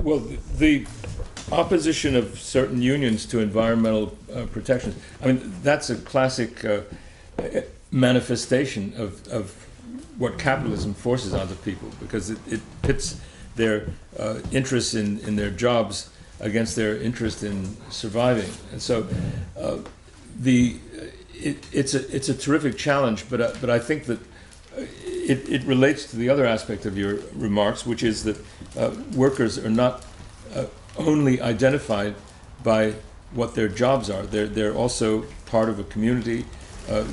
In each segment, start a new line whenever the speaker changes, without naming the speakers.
Well, the opposition of certain unions to environmental protections, I mean, that's a classic manifestation of what capitalism forces onto people, because it pits their interests in their jobs against their interest in surviving. And so it's a terrific challenge, but I think that it relates to the other aspect of your remarks, which is that workers are not only identified by what their jobs are. They're also part of a community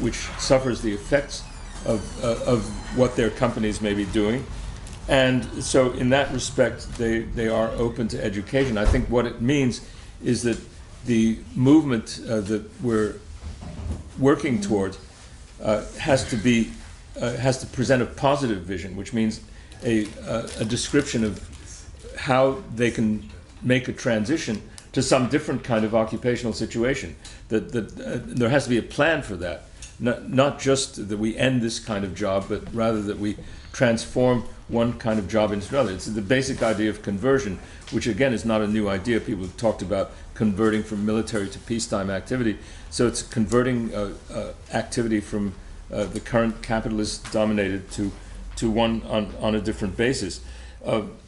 which suffers the effects of what their companies may be doing. And so in that respect, they are open to education. I think what it means is that the movement that we're working towards has to present a positive vision, which means a description of how they can make a transition to some different kind of occupational situation. That there has to be a plan for that. Not just that we end this kind of job, but rather that we transform one kind of job into another. It's the basic idea of conversion, which again is not a new idea. People have talked about converting from military to peacetime activity. So it's converting activity from the current capitalist dominated to one on a different basis.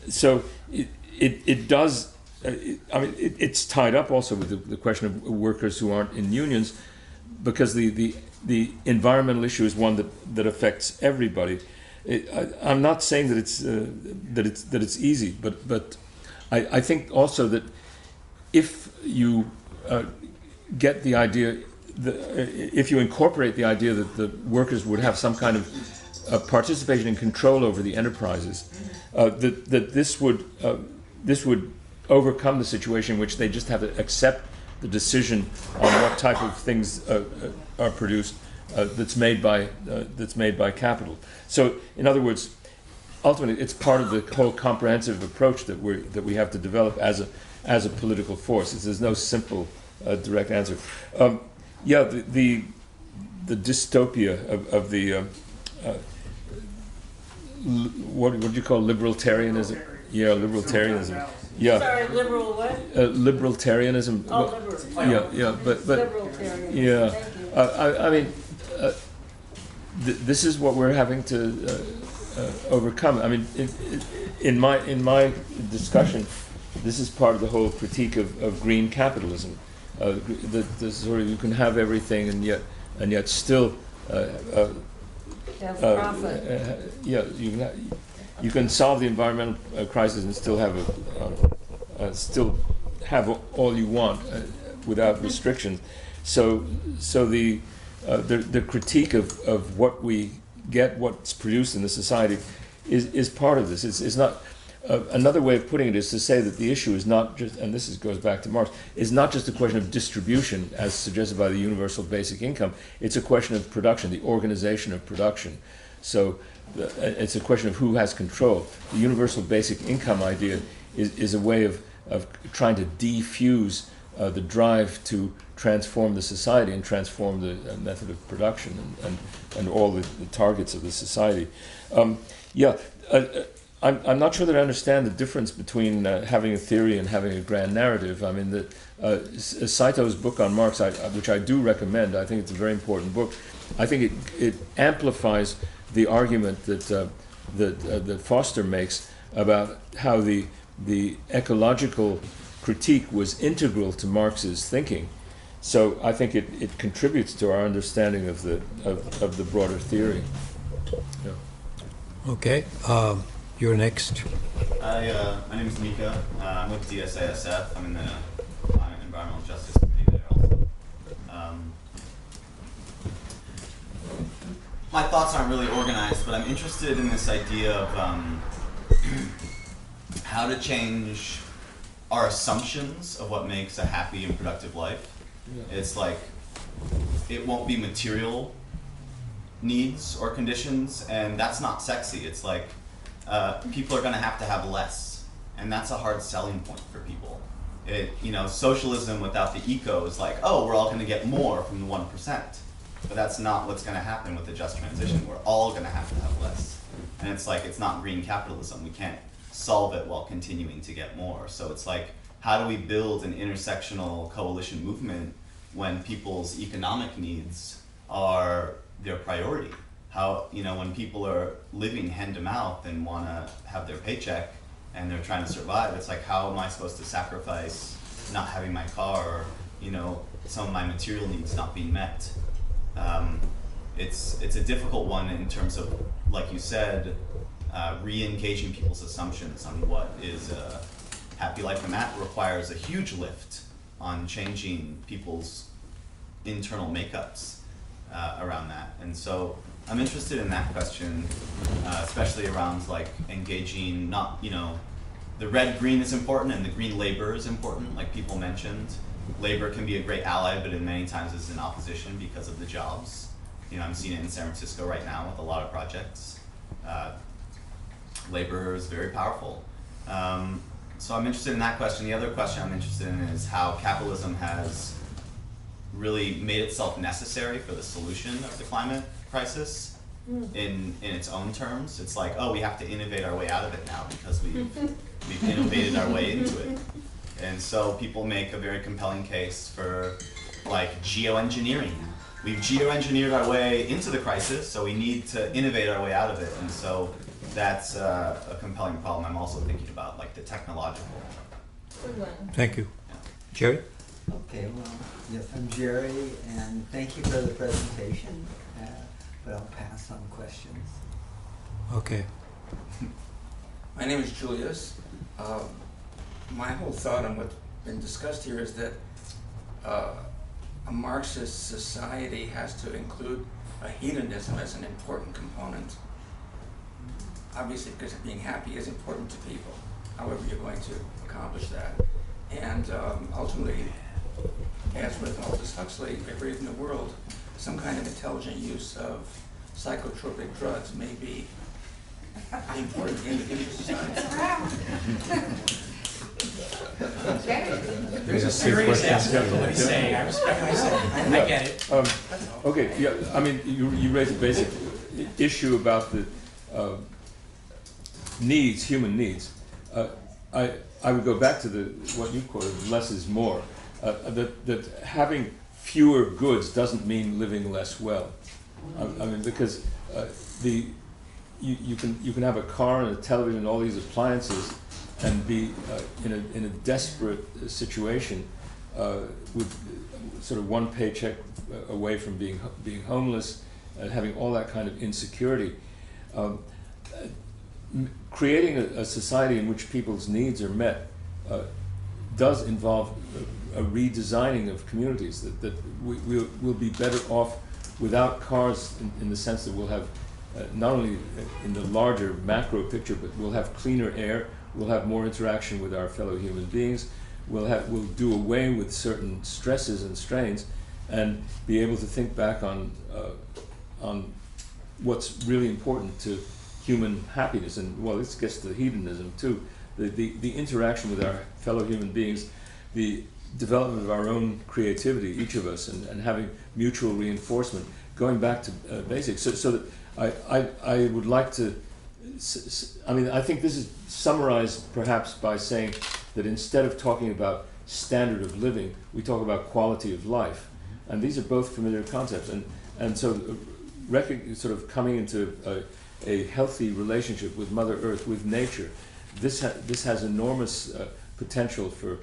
So it does, it's tied up also with the question of workers who aren't in unions, because the environmental issue is one that affects everybody. I'm not saying that it's easy, but I think also that if you get the idea, if you incorporate the idea that the workers would have some kind of participation and control over the enterprises, that this would overcome the situation in which they just have to accept the decision on what type of things are produced that's made by capital. So, in other words, ultimately, it's part of the whole comprehensive approach that we have to develop as a political force. There's no simple, direct answer. Yeah, the dystopia of the what do you call libertarianism? Yeah, libertarianism. Yeah.
Sorry, liberal what?
Libertarianism.
Oh, liberal.
Yeah, but
Libertarianism.
yeah.
Thank you.
I mean, this is what we're having to overcome. I mean, in my discussion, this is part of the whole critique of green capitalism. The sort of, you can have everything and yet still
Profit.
yeah, you can solve the environmental crisis and still have all you want without restrictions. So the critique of what we get, what's produced in the society, is part of this. It's not. Another way of putting it is to say that the issue is not just, and this goes back to Marx, is not just a question of distribution as suggested by the universal basic income. It's a question of production, the organization of production. So it's a question of who has control. The universal basic income idea is a way of trying to defuse the drive to transform the society and transform the method of production and all the targets of the society. I'm not sure that I understand the difference between having a theory and having a grand narrative. I mean, Saito's book on Marx, which I do recommend, I think it's a very important book. I think it amplifies the argument that Foster makes about how the ecological critique was integral to Marx's thinking. So I think it contributes to our understanding of the broader theory. Yeah.
Okay. You're next.
My name is Mika. I'm with DSASF. I'm in the Environmental Justice Committee there also. My thoughts aren't really organized, but I'm interested in this idea of how to change our assumptions of what makes a happy and productive life. Yeah. It's like, it won't be material needs or conditions, and that's not sexy. It's like, people are going to have less, and that's a hard selling point for people. Socialism without the eco is like, oh, we're all going to get more from the 1%, but that's not what's going to happen with the just transition. We're all going to have less, and it's like, it's not green capitalism. We can't solve it while continuing to get more. So it's like, how do we build an intersectional coalition movement when people's economic needs are their priority? How, you know, when people are living hand to mouth and want to have their paycheck and they're trying to survive, it's like, how am I supposed to sacrifice not having my car, or, you know, some of my material needs not being met? It's a difficult one in terms of, like you said, re-engaging people's assumptions on what is a happy life, and that requires a huge lift on changing people's internal makeups around that. And so I'm interested in that question, especially around like engaging, not, you know, the red-green is important and the green labor is important, like people mentioned. Labor can be a great ally, but in many times is in opposition because of the jobs. You know, I'm seeing it in San Francisco right now with a lot of projects. Labor is very powerful. So I'm interested in that question. The other question I'm interested in is how capitalism has really made itself necessary for the solution of the climate crisis in its own terms. It's like, oh, we have to innovate our way out of it now because we've innovated our way into it. And so people make a very compelling case for like geoengineering. We've geoengineered our way into the crisis, so we need to innovate our way out of it. And so that's a compelling problem. I'm also thinking about like the technological.
Good one.
Thank you. Jerry?
Okay, well, yes, I'm Jerry, and thank you for the presentation, but I'll pass on questions.
Okay.
My name is Julius. My whole thought on what's been discussed here is that a Marxist society has to include a hedonism as an important component. Obviously, because being happy is important to people, however you're going to accomplish that. And ultimately, as with Aldous Huxley, everywhere in the world, some kind of intelligent use of psychotropic drugs may be important in the society.
There's a serious aspect of what he's saying. I respect what he's saying. I get it.
Okay, yeah, I mean, you raise a basic issue about the needs, human needs. I would go back to what you quoted, less is more. That having fewer goods doesn't mean living less well. I mean, because you can have a car and a television and all these appliances and be in a desperate situation with sort of one paycheck away from being homeless and having all that kind of insecurity. Creating a society in which people's needs are met does involve a redesigning of communities, that we'll be better off without cars in the sense that we'll have not only in the larger macro picture, but we'll have cleaner air, we'll have more interaction with our fellow human beings, we'll do away with certain stresses and strains and be able to think back on what's really important to human happiness. And well, this gets to hedonism too. The interaction with our fellow human beings, the development of our own creativity, each of us, and having mutual reinforcement, going back to basics. So that I would like to, I mean, I think this is summarized perhaps by saying that instead of talking about standard of living, we talk about quality of life. And these are both familiar concepts. And so sort of coming into a healthy relationship with Mother Earth, with nature, this has enormous potential for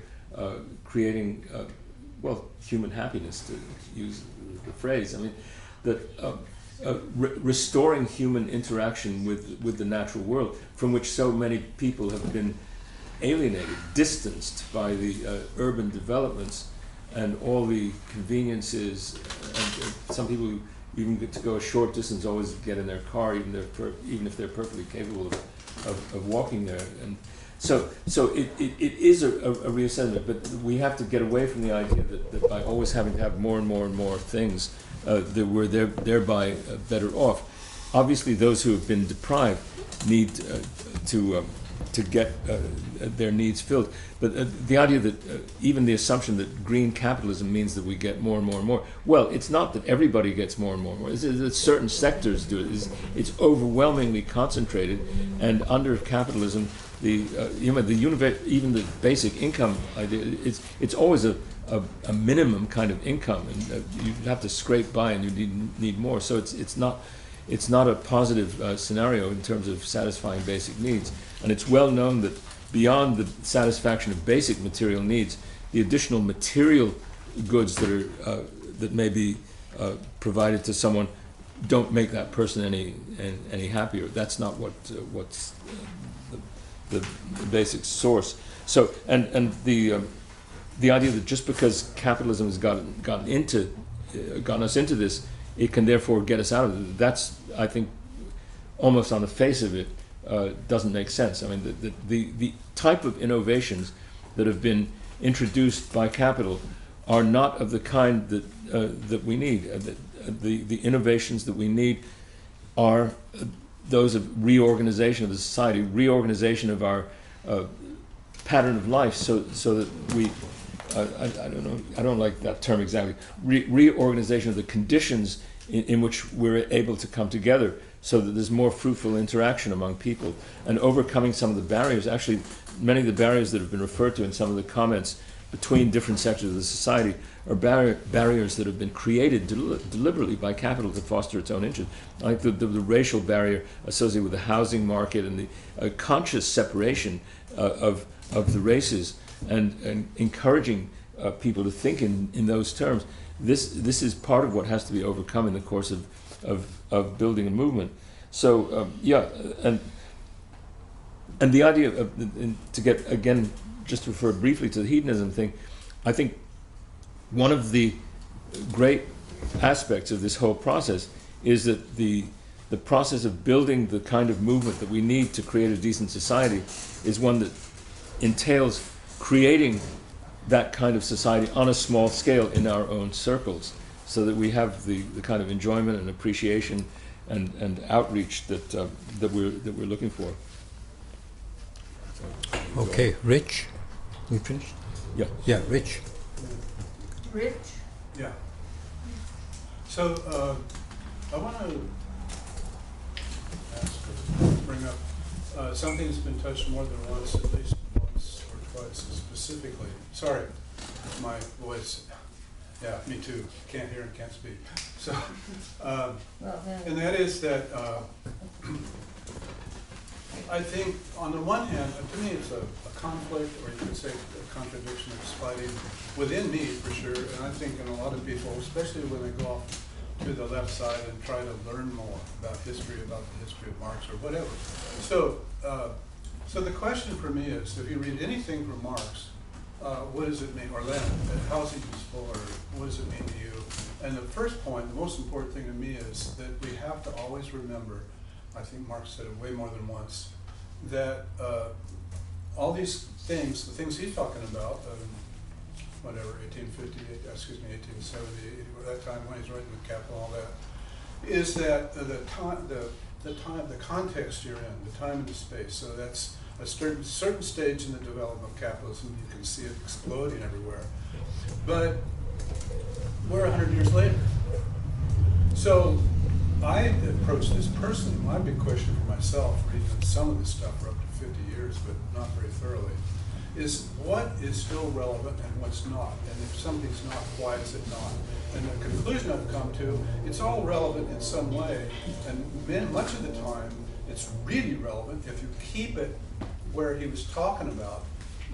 creating, well, human happiness, to use the phrase. I mean, that restoring human interaction with the natural world, from which so many people have been alienated, distanced by the urban developments and all the conveniences, and some people who even get to go a short distance always get in their car, even if they're perfectly capable of walking there. And so it is a reassessment, but we have to get away from the idea that by always having to have more and more and more things, that we're thereby better off. Obviously, those who have been deprived need to get their needs filled. But the idea that even the assumption that green capitalism means that we get more and more and more, well, it's not that everybody gets more and more and more. It's that certain sectors do it. It's overwhelmingly concentrated, and under capitalism, even the basic income idea. It's always a minimum kind of income, and you have to scrape by, and you need more. So it's not a positive scenario in terms of satisfying basic needs. And it's well known that beyond the satisfaction of basic material needs, the additional material goods that may be provided to someone don't make that person any happier. That's not what's the basic source. So and the idea that just because capitalism has gotten us into this, it can therefore get us out of it. That's, I think, almost on the face of it, doesn't make sense. I mean, the type of innovations that have been introduced by capital are not of the kind that we need. The innovations that we need are those of reorganization of the society, reorganization of our pattern of life, so that we. I don't know. I don't like that term exactly. Reorganization of the conditions in which we're able to come together, so that there's more fruitful interaction among people, and overcoming some of the barriers. Actually, many of the barriers that have been referred to in some of the comments between different sectors of the society are barriers that have been created deliberately by capital to foster its own interest. Like the racial barrier associated with the housing market and the conscious separation of the races, and encouraging people to think in those terms. This is part of what has to be overcome in the course of building a movement. So and the idea of, to get again, just to refer briefly to the hedonism thing, I think one of the great aspects of this whole process is that the process of building the kind of movement that we need to create a decent society is one that entails creating that kind of society on a small scale in our own circles, so that we have the kind of enjoyment and appreciation and outreach that we're looking for.
Okay, Rich, we finished?
Yeah.
Yeah, Rich.
Rich?
Yeah. So I want to bring up something that's been touched more than once, at least once or twice specifically. Sorry, my voice. Yeah, me too. Can't hear and can't speak. So, and that is that I think on the one hand, to me it's a conflict, or you could say a contradiction that's fighting within me for sure, and I think in a lot of people, especially when they go off to the left side and try to learn more about history, about the history of Marx or whatever. So, so the question for me is, if you read anything from Marx, what does it mean, or Lenin, how is it useful, or what does it mean to you? And the first point, the most important thing to me is that we have to always remember, I think Marx said it way more than once, that all these things, the things he's talking about, whatever, 1858, excuse me, 1870, that time when he's writing the Capital, all that, is that the context you're in, the time and the space. So that's a certain stage in the development of capitalism. You can see it exploding everywhere. But we're 100 years later. So I approach this personally. My big question for myself, reading some of this stuff for up to 50 years, but not very thoroughly, is what is still relevant and what's not? And if something's not, why is it not? And the conclusion I've come to, it's all relevant in some way, and much of the time, it's really relevant if you keep it where he was talking about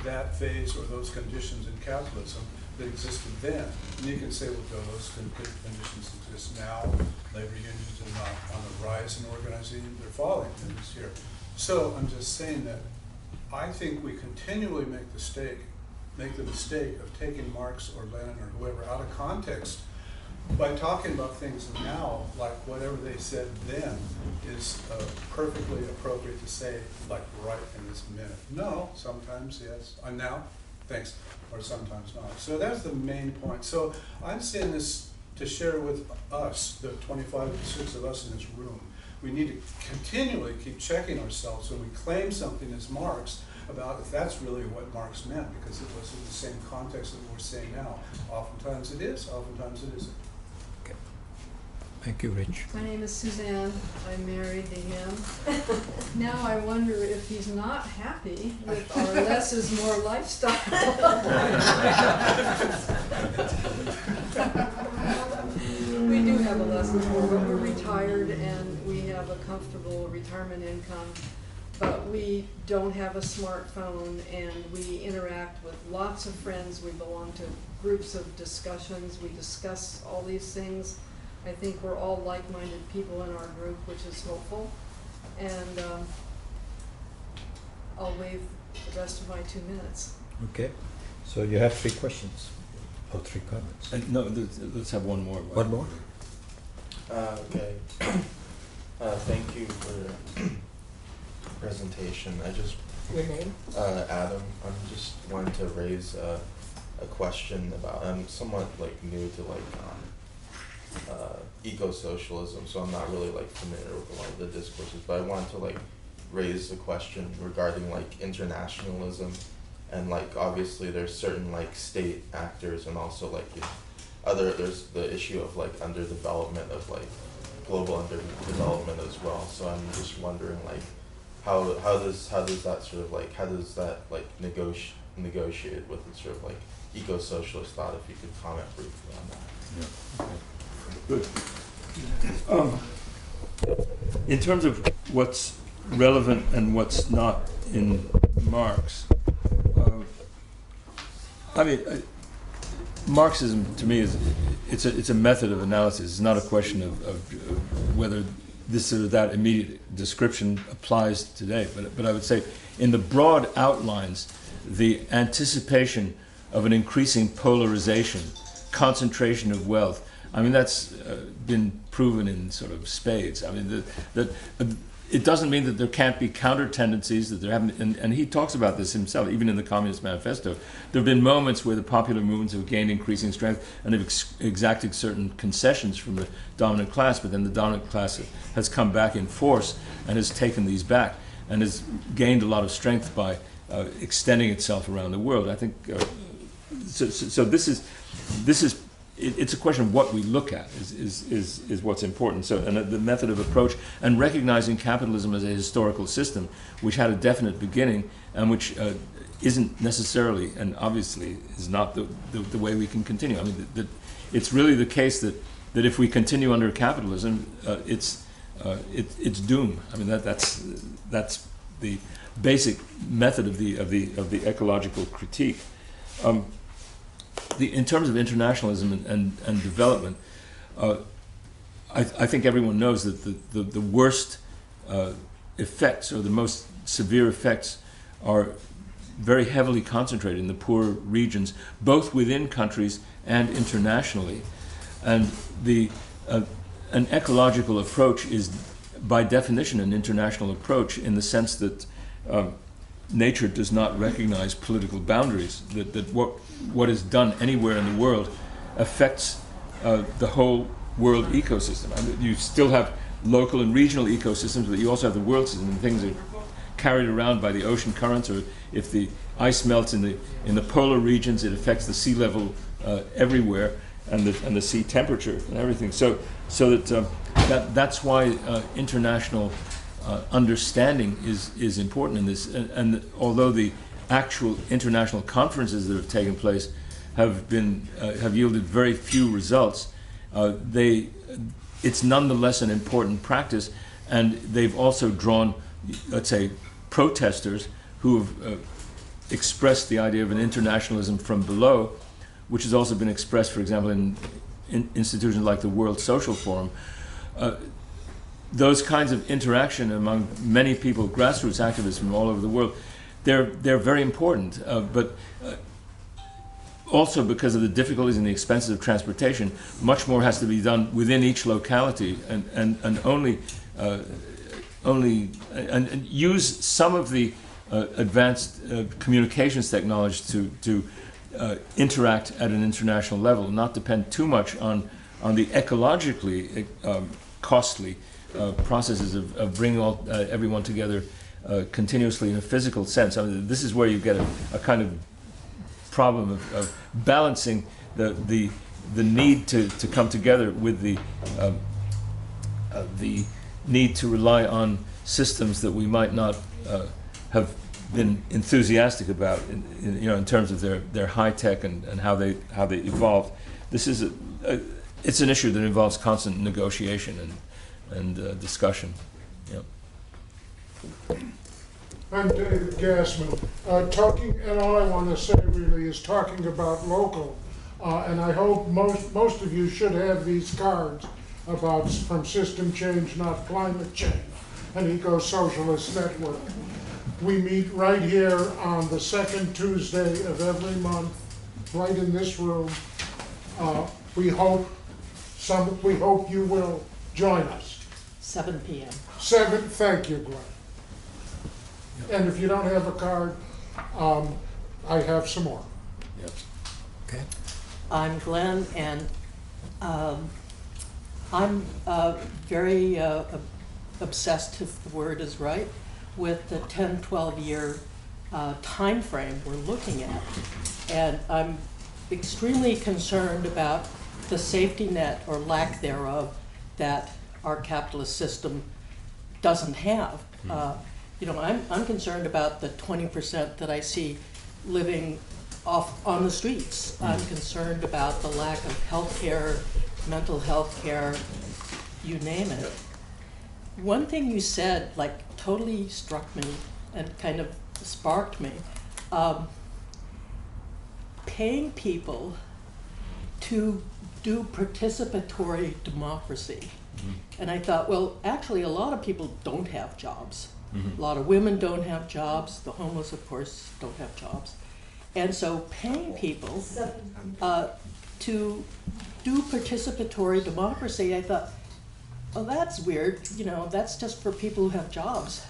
that phase or those conditions in capitalism that existed then. And you can say, well, those conditions exist now. Labor unions are not on the rise in organizing, they're falling in this year. So I'm just saying that I think we continually make the mistake of taking Marx or Lenin or whoever out of context by talking about things now, like whatever they said then is perfectly appropriate to say, like right in this minute. No, sometimes yes, now, thanks, or sometimes not. So that's the main point. So I'm saying this to share with us, the 25 to 6 of us in this room. We need to continually keep checking ourselves when we claim something as Marx about if that's really what Marx meant, because it was in the same context that we're saying now. Oftentimes it is, oftentimes it isn't.
Thank you, Rich.
My name is Suzanne. I'm married to him. Now I wonder if he's not happy with our less is more lifestyle. We do have a less is more, but we're retired and we have a comfortable retirement income. But we don't have a smartphone and we interact with lots of friends. We belong to groups of discussions. We discuss all these things. I think we're all like-minded people in our group, which is hopeful. And I'll waive the rest of my 2 minutes.
Okay. So you have 3 questions or 3 comments.
No, let's have one more.
One more?
Okay. Thank you for the presentation.
Your name?
Adam. I'm just wanting to raise a question about. I'm somewhat like new to eco-socialism, so I'm not really like familiar with a lot of the discourses. But I wanted to like raise a question regarding like internationalism, and like obviously there's certain like state actors, and also like there's the issue of like underdevelopment of like global underdevelopment as well. So I'm just wondering like how does that sort of like negotiate with the sort of like eco-socialist thought? If you could comment briefly on that.
Yeah. Okay. Good. In terms of what's relevant and what's not in Marx, Marxism to me it's a method of analysis. It's not a question of whether this or that immediate description applies today. But I would say in the broad outlines, the anticipation of an increasing polarization, concentration of wealth. I mean, that's been proven in sort of spades. I mean, it doesn't mean that there can't be counter tendencies, that there haven't, and he talks about this himself, even in the Communist Manifesto. There have been moments where the popular movements have gained increasing strength and have exacted certain concessions from the dominant class, but then the dominant class has come back in force and has taken these back and has gained a lot of strength by extending itself around the world. I think, so this is it's a question of what we look at is what's important. So, and the method of approach, and recognizing capitalism as a historical system, which had a definite beginning, and which isn't necessarily, and obviously is not the way we can continue. I mean, it's really the case that if we continue under capitalism, it's doom. I mean, that's the basic method of the ecological critique. In terms of internationalism and development, I think everyone knows that the worst effects, or the most severe effects, are very heavily concentrated in the poor regions, both within countries and internationally. And an ecological approach is, by definition, an international approach, in the sense that nature does not recognize political boundaries, that what is done anywhere in the world affects the whole world ecosystem. I mean, you still have local and regional ecosystems, but you also have the world system, and things are carried around by the ocean currents, or if the ice melts in the polar regions, it affects the sea level everywhere, and the sea temperature and everything. So that's why international understanding is important in this, and although the actual international conferences that have taken place have yielded very few results, it's nonetheless an important practice, and they've also drawn, let's say, protesters who have expressed the idea of an internationalism from below, which has also been expressed, for example, in institutions like the World Social Forum. Those kinds of interaction among many people, grassroots activists from all over the world, they're very important, but also because of the difficulties and the expenses of transportation, much more has to be done within each locality, and only use some of the advanced communications technology to interact at an international level, not depend too much on the ecologically costly processes of bringing everyone together continuously in a physical sense. I mean, this is where you get a kind of problem of balancing the need to come together with the the need to rely on systems that we might not have been enthusiastic about, in terms of their high tech and how they evolved. This is it's an issue that involves constant negotiation and discussion. Yeah.
I'm David Gassman. And all I want to say really is talking about local. And I hope most of you should have these cards about from System Change, Not Climate Change, an Eco-Socialist Network. We meet right here on the second Tuesday of every month, right in this room. We hope you will join us.
7 p.m.
Thank you, Glenn. And if you don't have a card, I have some more.
Yep.
Okay.
I'm Glenn, and I'm very obsessed, if the word is right, with the 10, 12-year time frame we're looking at. And I'm extremely concerned about the safety net, or lack thereof, that our capitalist system doesn't have. I'm concerned about the 20% that I see living off on the streets. I'm concerned about the lack of health care, mental health care, you name it. One thing you said, totally struck me and kind of sparked me. Paying people to do participatory democracy. And I thought, well, actually a lot of people don't have jobs. A lot of women don't have jobs. The homeless, of course, don't have jobs. And so paying people to do participatory democracy, I thought, oh, that's weird. That's just for people who have jobs,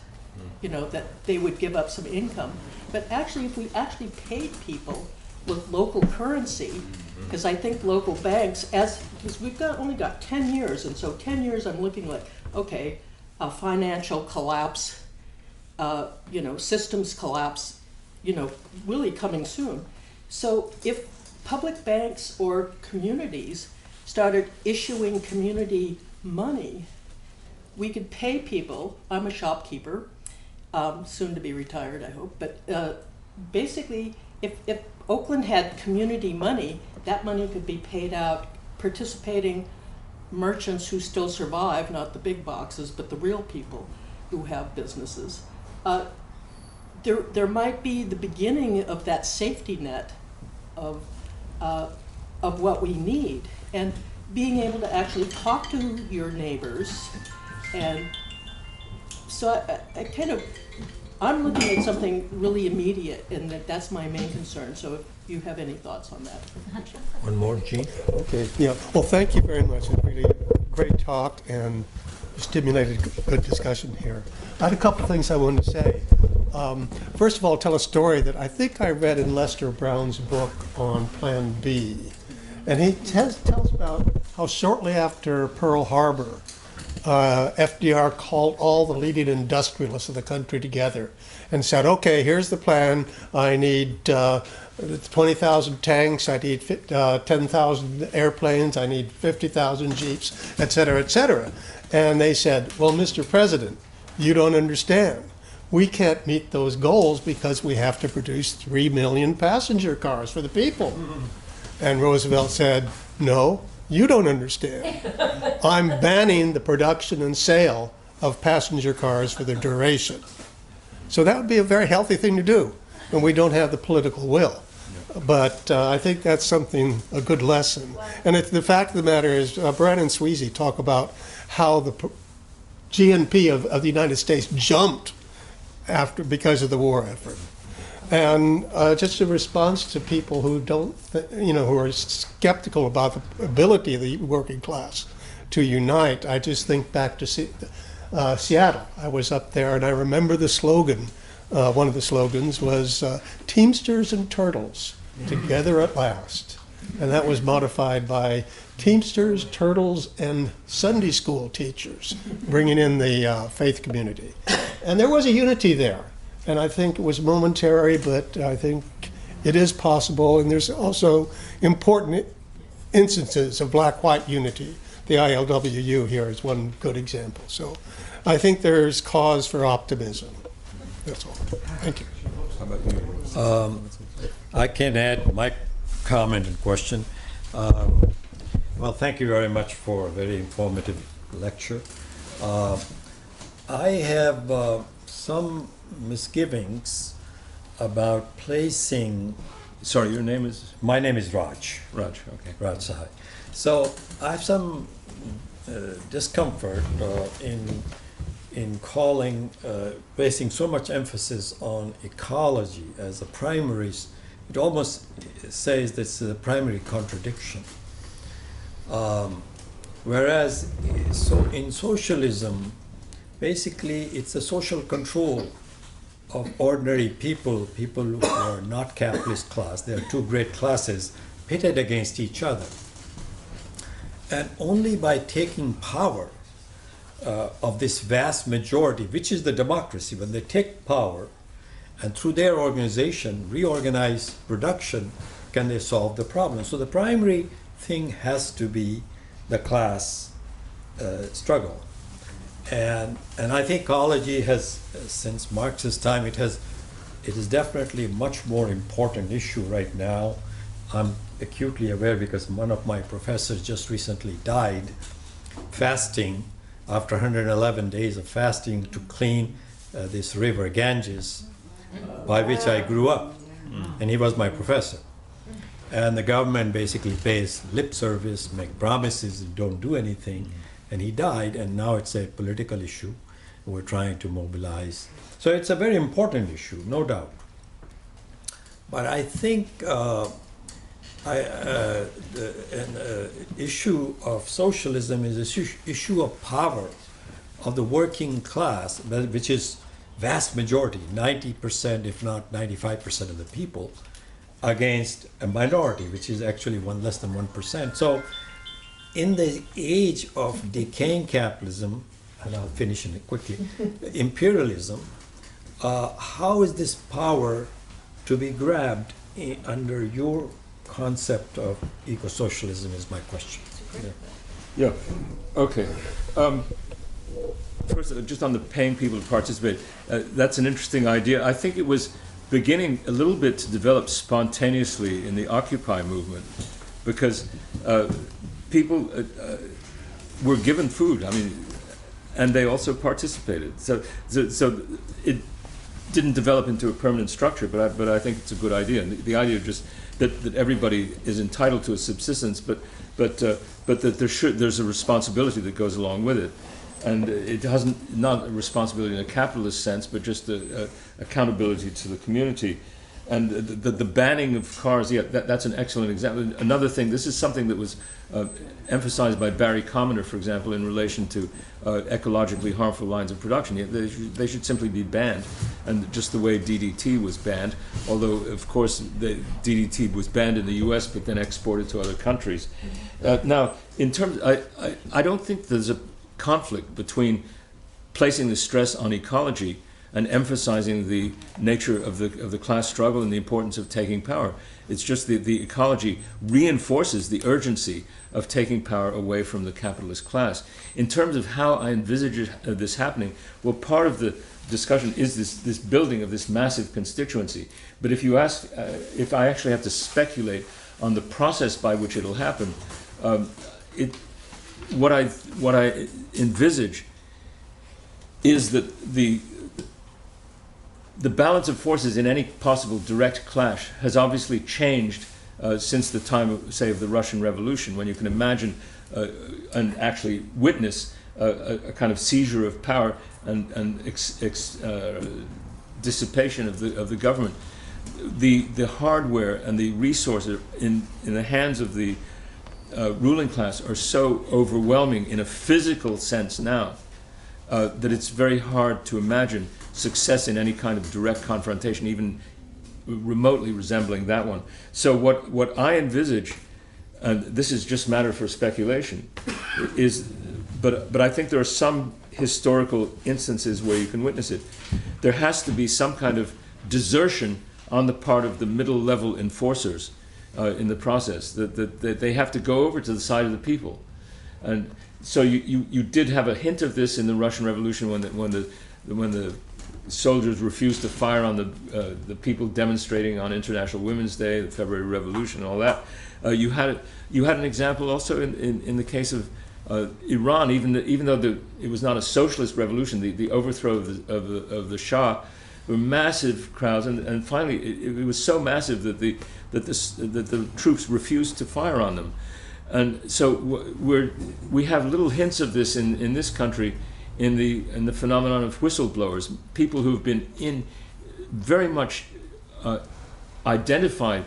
that they would give up some income. But actually, if we actually paid people with local currency, because I think local banks, because we've only got 10 years, and so 10 years I'm looking like, okay, a financial collapse, systems collapse, really coming soon. So if public banks or communities started issuing community money, we could pay people. I'm a shopkeeper, soon to be retired, I hope, but basically, if Oakland had community money, that money could be paid out participating merchants who still survive, not the big boxes, but the real people who have businesses. There might be the beginning of that safety net of what we need, and being able to actually talk to your neighbors. And so I'm looking at something really immediate, and that's my main concern. So if you have any thoughts on that.
One more, Gene.
Okay, yeah, well, thank you very much. It's really a great talk and stimulated good discussion here. I had a couple of things I wanted to say. First of all, tell a story that I think I read in Lester Brown's book on Plan B. And he tells about how shortly after Pearl Harbor, FDR called all the leading industrialists of the country together and said, okay, here's the plan. I need 20,000 tanks, I need 10,000 airplanes, I need 50,000 Jeeps, et cetera, et cetera. And they said, well, Mr. President, you don't understand. We can't meet those goals because we have to produce 3 million passenger cars for the people. And Roosevelt said, no, you don't understand. I'm banning the production and sale of passenger cars for the duration. So that would be a very healthy thing to do, and we don't have the political will. But I think that's something, a good lesson. And the fact of the matter is, Brad and Sweezy talk about how the GNP of the United States jumped because of the war effort. And just a response to people who who are skeptical about the ability of the working class to unite, I just think back to Seattle. I was up there, and I remember the slogan. One of the slogans was Teamsters and Turtles, together at last. And that was modified by Teamsters, Turtles, and Sunday school teachers, bringing in the faith community. And there was a unity there. And I think it was momentary, but I think it is possible. And there's also important instances of black-white unity. the ILWU here is one good example. So I think there's cause for optimism. That's all. Thank you.
How about you?
I can add my comment and question. Well, thank you very much for a very informative lecture. I have some misgivings about placing.
Sorry, your name is?
My name is Raj.
Raj, okay.
Raj Sahai. So I have some discomfort in calling, placing so much emphasis on ecology as a primary. It almost says that's a primary contradiction. Whereas in socialism, basically it's a social control of ordinary people who are not capitalist class. There are two great classes pitted against each other. And only by taking power of this vast majority, which is the democracy, when they take power and through their organization reorganize production, can they solve the problem. So the primary thing has to be the class struggle. And I think ecology has, since Marx's time, it is definitely a much more important issue right now. I'm acutely aware because one of my professors just recently died fasting after 111 days of fasting to clean this river Ganges, by which I grew up. And he was my professor. And the government basically pays lip service, make promises, and don't do anything. And he died, and now it's a political issue. We're trying to mobilize. So it's a very important issue, no doubt. But I think an issue of socialism is an issue of power of the working class, which is vast majority, 90%, if not 95% of the people, against a minority, which is actually less than 1%. So in the age of decaying capitalism, and I'll finish it quickly, imperialism, how is this power to be grabbed under your concept of eco-socialism is my question.
Yeah, okay. First, just on the paying people to participate, that's an interesting idea. I think it was beginning a little bit to develop spontaneously in the Occupy movement, because people were given food. I mean, and they also participated. So it didn't develop into a permanent structure, but I think it's a good idea. And the idea just that everybody is entitled to a subsistence, but that there's a responsibility that goes along with it. And it hasn't, not a responsibility in a capitalist sense, but just accountability to the community. And the banning of cars, yeah, that's an excellent example. Another thing, this is something that was emphasized by Barry Commoner, for example, in relation to ecologically harmful lines of production. They should simply be banned, and just the way DDT was banned, although, of course, the DDT was banned in the US, but then exported to other countries. Now, in terms, I don't think there's a conflict between placing the stress on ecology and emphasizing the nature of the class struggle and the importance of taking power. It's just the ecology reinforces the urgency of taking power away from the capitalist class. In terms of how I envisage this happening, well, part of the discussion is this building of this massive constituency. But if you ask, if I actually have to speculate on the process by which it'll happen, what I envisage is that the balance of forces in any possible direct clash has obviously changed since the time of, say, of the Russian Revolution, when you can imagine and actually witness a kind of seizure of power and dissipation of the government. The hardware and the resources in the hands of the ruling class are so overwhelming in a physical sense now that it's very hard to imagine success in any kind of direct confrontation, even remotely resembling that one. So what I envisage, and this is just matter for speculation, is, but I think there are some historical instances where you can witness it. There has to be some kind of desertion on the part of the middle level enforcers in the process, that they have to go over to the side of the people. And so you did have a hint of this in the Russian Revolution when the soldiers refused to fire on the people demonstrating on International Women's Day, the February Revolution, and all that. You had an example also in the case of Iran, even though it was not a socialist revolution, the overthrow of the Shah, there were massive crowds, and finally it was so massive that the troops refused to fire on them. And so we have little hints of this in this country, in the phenomenon of whistleblowers, people who've been very much identified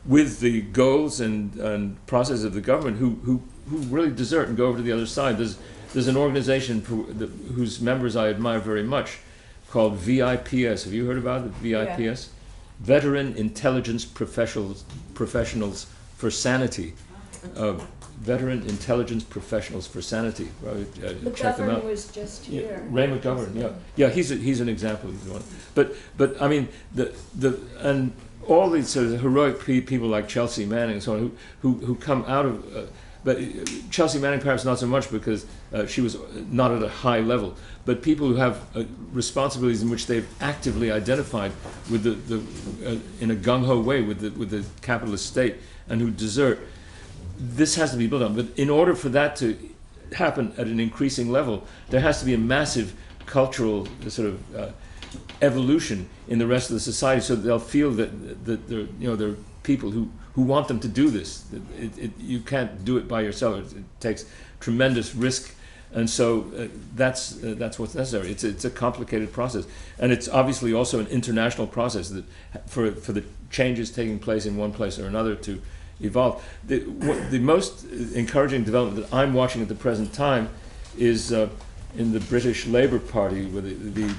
with the goals and process of the government, who really desert and go over to the other side. There's an organization whose members I admire very much, called VIPS. Have you heard about it? VIPS? Yeah. Veteran Intelligence Professionals for Sanity. Veteran Intelligence Professionals for Sanity. Check them out.
McGovern was just here.
Ray McGovern, yeah. He's an example. He's one. But I mean and all these sort of heroic people like Chelsea Manning and so on who come out of. But Chelsea Manning perhaps not so much because she was not at a high level. But people who have responsibilities in which they've actively identified with in a gung-ho way with the capitalist state and who desert. This has to be built on. But in order for that to happen at an increasing level, there has to be a massive cultural sort of evolution in the rest of the society, so that they'll feel that there are people who want them to do this. You can't do it by yourself. It takes tremendous risk, and so that's what's necessary. It's a complicated process, and it's obviously also an international process that for the changes taking place in one place or another to evolve. The most encouraging development that I'm watching at the present time is in the British Labour Party, with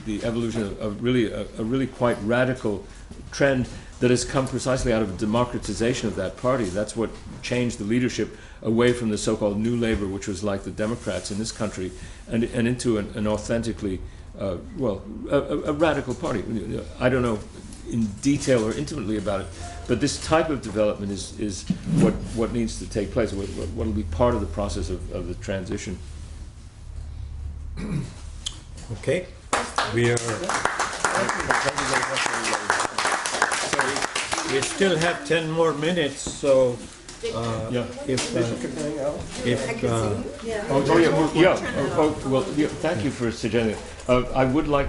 the evolution of really a really quite radical trend that has come precisely out of democratization of that party. That's what changed the leadership away from the so-called New Labour, which was like the Democrats in this country, and into an authentically, a radical party. I don't know in detail or intimately about it, but this type of development is what needs to take place, what will be part of the process of the transition.
Okay, we are. We still have 10 more minutes, so
Thank you for suggesting it. I would like